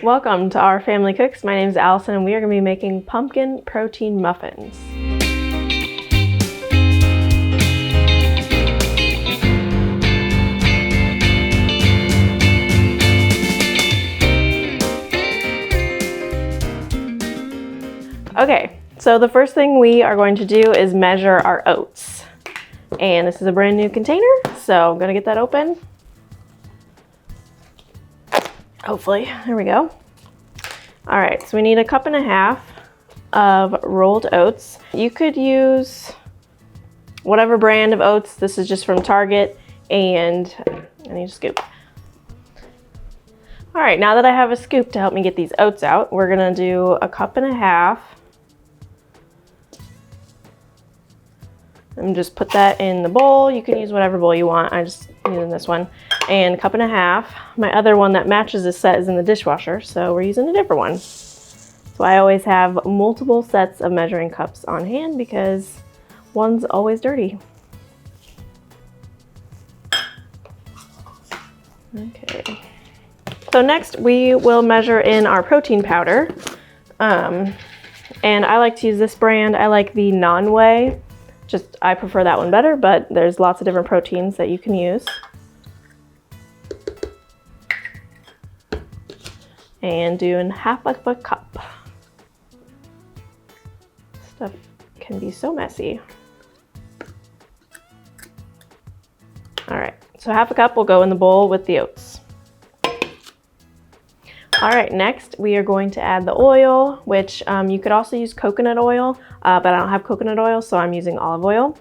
Welcome to Our Family Cooks. My name is Allison and we are going to be making pumpkin protein muffins. Okay, so the first thing we are going to do is measure our oats. And this is a brand new container, so I'm going to get that open. Hopefully, there we go. All right, so we need 1.5 cups of rolled oats. You could use whatever brand of oats. This is just from Target, and I need a scoop. All right, now that I have a scoop to help me get these oats out, we're gonna do 1.5 cups. And just put that in the bowl. You can use whatever bowl you want. I just using this one. And 1.5 cups. My other one that matches this set is in the dishwasher, so we're using a different one. So I always have multiple sets of measuring cups on hand because one's always dirty. Okay. So next we will measure in our protein powder. And I like to use this brand. I like the non-whey. I prefer that one better, but there's lots of different proteins that you can use. And doing 1/2 cup. Stuff can be so messy. All right, so 1/2 cup will go in the bowl with the oats. All right, next we are going to add the oil, which you could also use coconut oil, but I don't have coconut oil, so I'm using olive oil.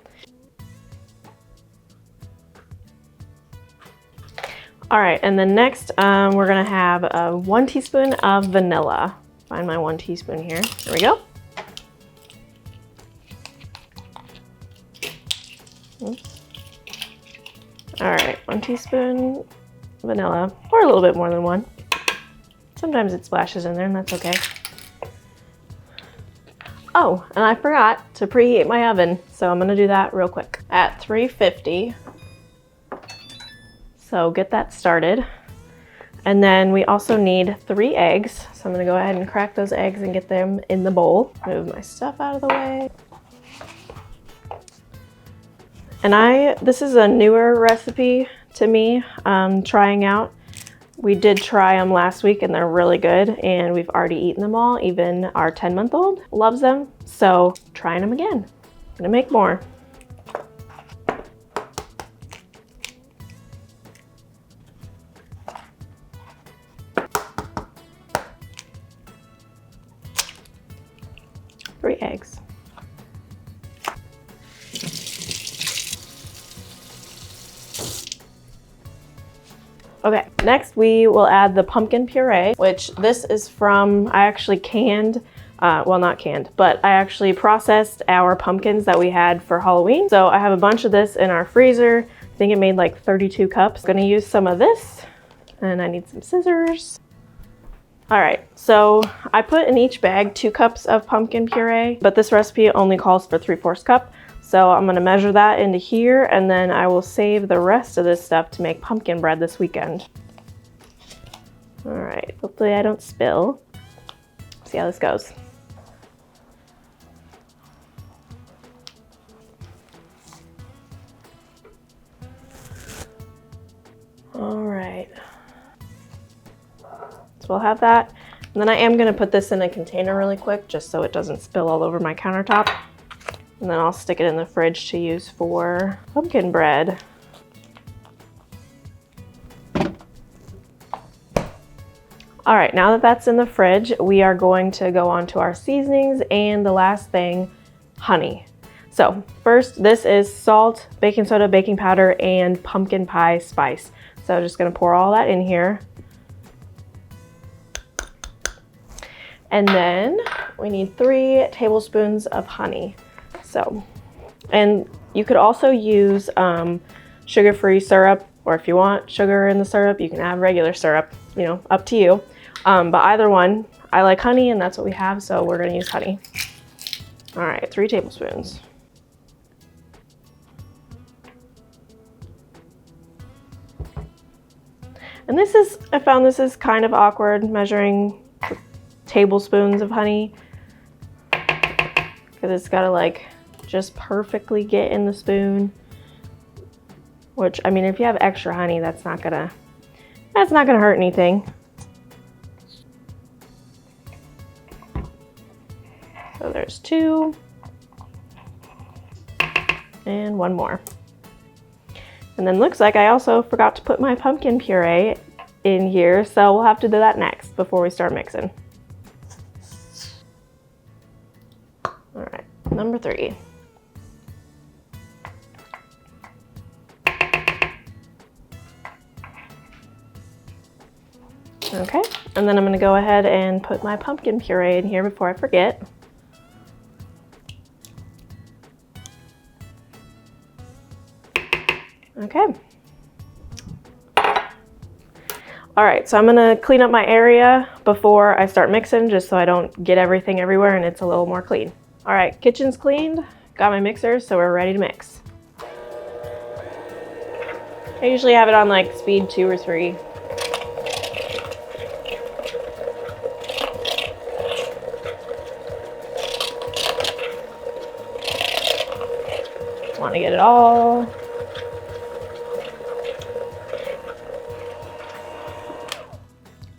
All right, and then next we're gonna have 1 teaspoon of vanilla. Find my 1 teaspoon here. There we go. Oops. All right, 1 teaspoon vanilla, or a little bit more than 1. Sometimes it splashes in there and that's okay. Oh, and I forgot to preheat my oven, so I'm gonna do that real quick. At 350. So get that started. And then we also need 3 eggs. So I'm gonna go ahead and crack those eggs and get them in the bowl. Move my stuff out of the way. And this is a newer recipe to me, trying out. We did try them last week and they're really good, and we've already eaten them all. Even our 10-month-old loves them. So trying them again. Gonna make more. Three eggs. Okay, next we will add the pumpkin puree, which this is from, I actually canned, well not canned, but I actually processed our pumpkins that we had for Halloween. So I have a bunch of this in our freezer. I think it made like 32 cups. I'm gonna use some of this, and I need some scissors. All right, so I put in each bag 2 cups of pumpkin puree, but this recipe only calls for 3/4 cup. So I'm gonna measure that into here, and then I will save the rest of this stuff to make pumpkin bread this weekend. All right, hopefully I don't spill. See how this goes. All right. So we'll have that. And then I am gonna put this in a container really quick, just so it doesn't spill all over my countertop. And then I'll stick it in the fridge to use for pumpkin bread. All right, now that that's in the fridge, we are going to go on to our seasonings, and the last thing, honey. So first, this is salt, baking soda, baking powder, and pumpkin pie spice. So just gonna pour all that in here. And then we need 3 tablespoons of honey. So, and you could also use sugar-free syrup, or if you want sugar in the syrup, you can add regular syrup, you know, up to you. But either one, I like honey and that's what we have, so we're gonna use honey. All right, 3 tablespoons. And I found this is kind of awkward measuring tablespoons of honey, because it's gotta like just perfectly get in the spoon. Which, I mean, if you have extra honey, that's not gonna hurt anything. So there's 2. And 1 more. And then looks like I also forgot to put my pumpkin puree in here, so we'll have to do that next before we start mixing. All right, number 3. Okay, and then I'm gonna go ahead and put my pumpkin puree in here before I forget. Okay. All right, so I'm gonna clean up my area before I start mixing, just so I don't get everything everywhere and it's a little more clean. All right, kitchen's cleaned, got my mixer, so we're ready to mix. I usually have it on like speed 2 or 3. Want to get it all.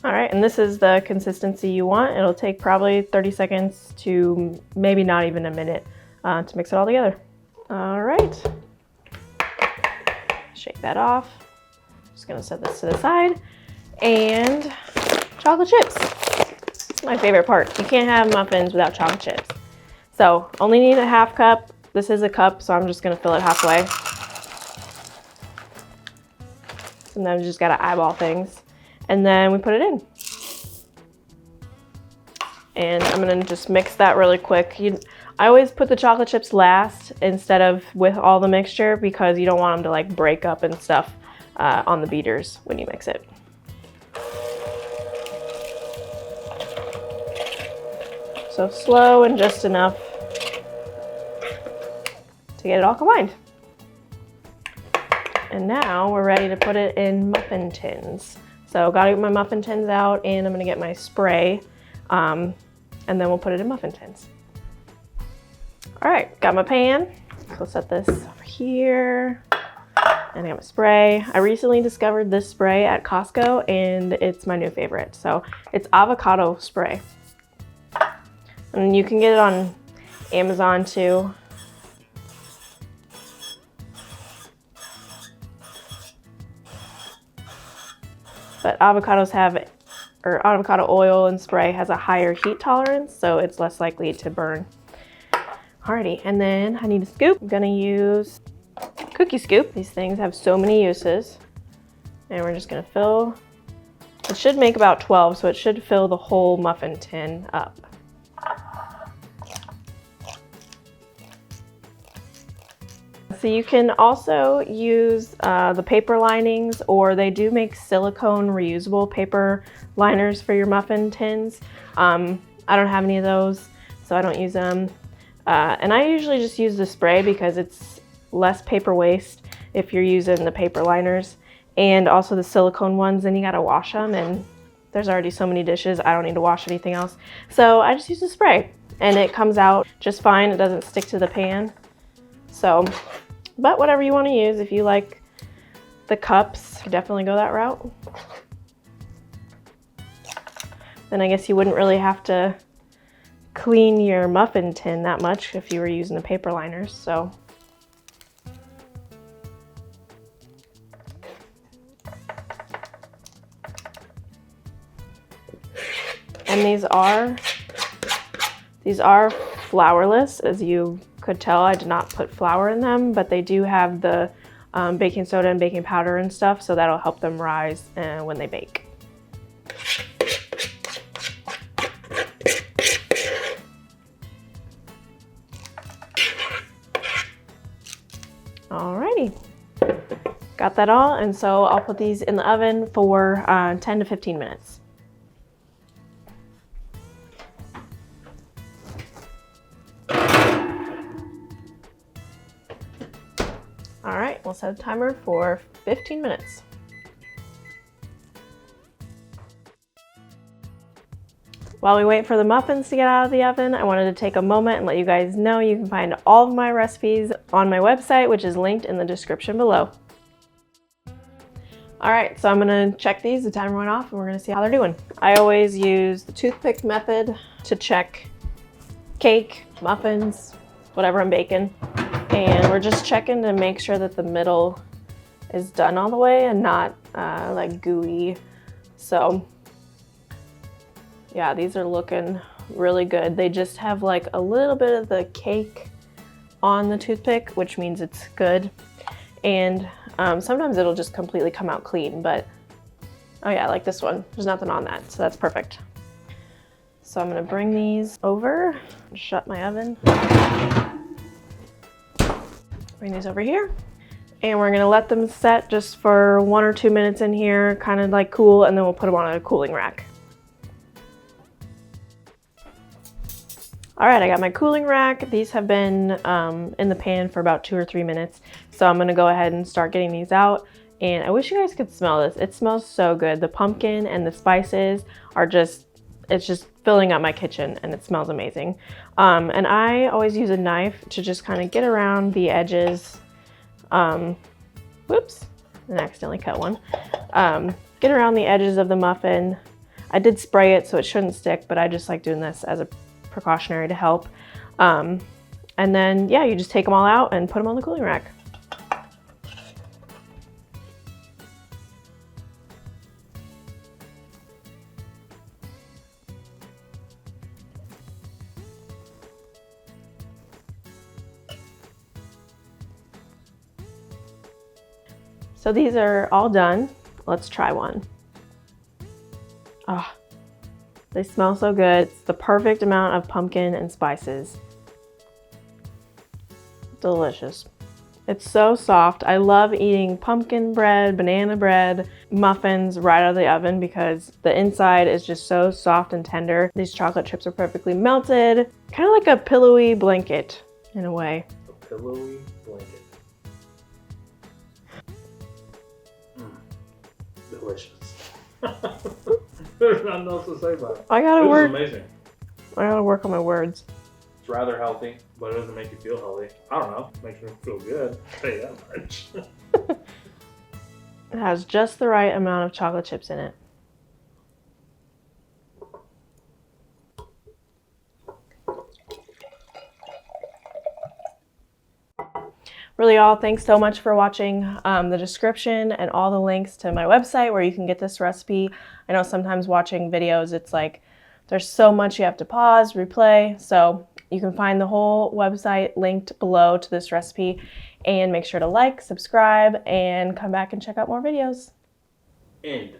All right, and this is the consistency you want. It'll take probably 30 seconds to maybe not even a minute to mix it all together. All right, shake that off. Just gonna set this to the side. And chocolate chips, my favorite part. You can't have muffins without chocolate chips. So only need a 1/2 cup. This is a cup, so I'm just gonna fill it halfway. Sometimes you just gotta eyeball things. And then we put it in. And I'm gonna just mix that really quick. I always put the chocolate chips last instead of with all the mixture, because you don't want them to like break up and stuff on the beaters when you mix it. So slow and just enough to get it all combined. And now we're ready to put it in muffin tins. So gotta get my muffin tins out, and I'm gonna get my spray, and then we'll put it in muffin tins. All right, got my pan. So I'll set this over here, and I got my spray. I recently discovered this spray at Costco, and it's my new favorite. So it's avocado spray. And you can get it on Amazon too. But avocado oil and spray has a higher heat tolerance, so it's less likely to burn. Alrighty, and then I need a scoop. I'm gonna use cookie scoop. These things have so many uses. And we're just gonna fill, it should make about 12, so it should fill the whole muffin tin up. So you can also use the paper linings, or they do make silicone reusable paper liners for your muffin tins. I don't have any of those, so I don't use them. And I usually just use the spray because it's less paper waste if you're using the paper liners. And also the silicone ones, then you gotta wash them, and there's already so many dishes, I don't need to wash anything else. So I just use the spray, and it comes out just fine. It doesn't stick to the pan. So, but whatever you want to use, if you like the cups, definitely go that route. Then I guess you wouldn't really have to clean your muffin tin that much if you were using the paper liners, so. And these are flourless, as you could tell. I did not put flour in them, but they do have the baking soda and baking powder and stuff, so that'll help them rise when they bake. Alrighty, got that all, and so I'll put these in the oven for 10 to 15 minutes. All right, we'll set a timer for 15 minutes. While we wait for the muffins to get out of the oven, I wanted to take a moment and let you guys know you can find all of my recipes on my website, which is linked in the description below. All right, so I'm gonna check these. The timer went off and we're gonna see how they're doing. I always use the toothpick method to check cake, muffins, whatever I'm baking. And we're just checking to make sure that the middle is done all the way and not like gooey. So yeah, these are looking really good. They just have like a little bit of the cake on the toothpick, which means it's good. And sometimes it'll just completely come out clean, but oh yeah, like this one, there's nothing on that, so that's perfect. So I'm gonna bring these over, shut my oven. Bring these over here, and we're gonna let them set just for 1 or 2 minutes in here, kind of like cool, and then we'll put them on a cooling rack. All right, I got my cooling rack. These have been in the pan for about 2 or 3 minutes. So I'm gonna go ahead and start getting these out. And I wish you guys could smell this. It smells so good. The pumpkin and the spices are just, it's just filling up my kitchen and it smells amazing. And I always use a knife to just kind of get around the edges. Whoops, and I accidentally cut one. Get around the edges of the muffin. I did spray it so it shouldn't stick, but I just like doing this as a precautionary to help. And then, yeah, you just take them all out and put them on the cooling rack. So these are all done. Let's try one. Oh, they smell so good. It's the perfect amount of pumpkin and spices. Delicious. It's so soft. I love eating pumpkin bread, banana bread, muffins right out of the oven because the inside is just so soft and tender. These chocolate chips are perfectly melted. Kind of like a pillowy blanket in a way. A pillowy blanket. Delicious. There's nothing else to say about it. I gotta work. Amazing. I gotta work on my words. It's rather healthy, but it doesn't make you feel healthy. I don't know. It makes me feel good. I'll tell you that much. It has just the right amount of chocolate chips in it. Really all, thanks so much for watching. The description and all the links to my website where you can get this recipe. I know sometimes watching videos, it's like there's so much you have to pause, replay. So you can find the whole website linked below to this recipe, and make sure to like, subscribe, and come back and check out more videos. End.